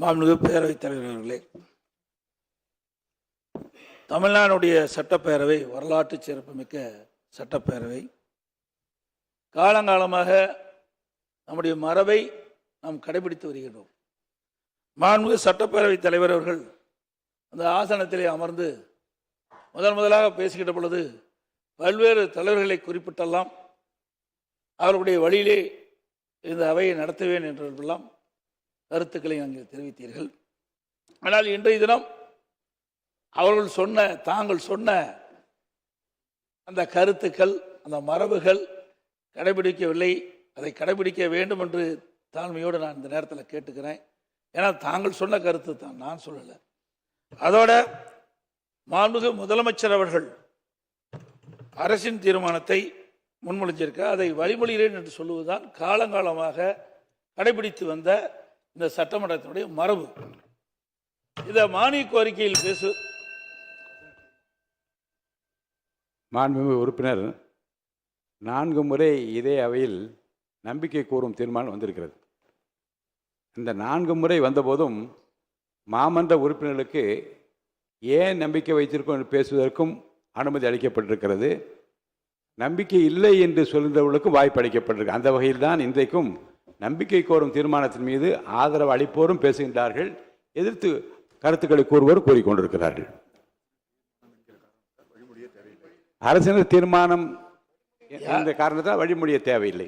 மாண்புமிகு பேரவைத் தலைவர் அவர்களே, தமிழ்நாடுடைய சட்டப்பேரவை வரலாற்று சிறப்புமிக்க சட்டப்பேரவை. காலங்காலமாக நம்முடைய மரபை நாம் கடைபிடித்து வருகிறோம். மாண்புமிகு சட்டப்பேரவைத் தலைவர் அவர்கள் அந்த ஆசனத்திலே அமர்ந்து முதலாக பேசுகின்ற பொழுது பல்வேறு தலைவர்களை குறிப்பிட்டெல்லாம் அவர்களுடைய வழியிலே இந்த அவையை நடத்துவேன் என்றெல்லாம் கருத்துக்களை அங்கே தெரிவித்தீர்கள். ஆனால் இன்றைய தினம் தாங்கள் சொன்ன அந்த கருத்துக்கள், அந்த மரபுகள் கடைபிடிக்கவில்லை. அதை கடைபிடிக்க வேண்டும் என்று தாழ்மையோடு நான் இந்த நேரத்தில் கேட்டுக்கிறேன். ஏன்னா தாங்கள் சொன்ன கருத்து தான், நான் சொல்லலை. அதோட மாண்புமிகு முதலமைச்சர் அவர்கள் அரசின் தீர்மானத்தை முன்மொழிஞ்சிருக்க, அதை வழிமொழிகிறேன் என்று சொல்லுவதுதான் காலங்காலமாக கடைபிடித்து வந்த இந்த சட்டமன்றத்தினுடைய மரபு. இந்த மானிய கோரிக்கையில் மாண்புமிகு உறுப்பினர் 4 முறை இதே அவையில் நம்பிக்கை கோரும் தீர்மானம் வந்திருக்கிறது. இந்த 4 முறை வந்தபோதும் மாமன்ற உறுப்பினர்களுக்கு ஏன் நம்பிக்கை வைத்திருக்கோம் என்று பேசுவதற்கும் அனுமதி அளிக்கப்பட்டிருக்கிறது. நம்பிக்கை இல்லை என்று சொல்கின்றவர்களுக்கும் வாய்ப்பு அளிக்கப்பட்டிருக்கு. அந்த வகையில் தான் இன்றைக்கும் நம்பிக்கை கோரும் தீர்மானத்தின் மீது ஆதரவு அளிப்போரும் பேசுகின்றார்கள், எதிர்த்து கருத்துக்களை கூறுவோர் கூறிக்கொண்டிருக்கிறார்கள். அரசினர் தீர்மானம் இந்த காரணத்தால் வழிமொழிய தேவையில்லை.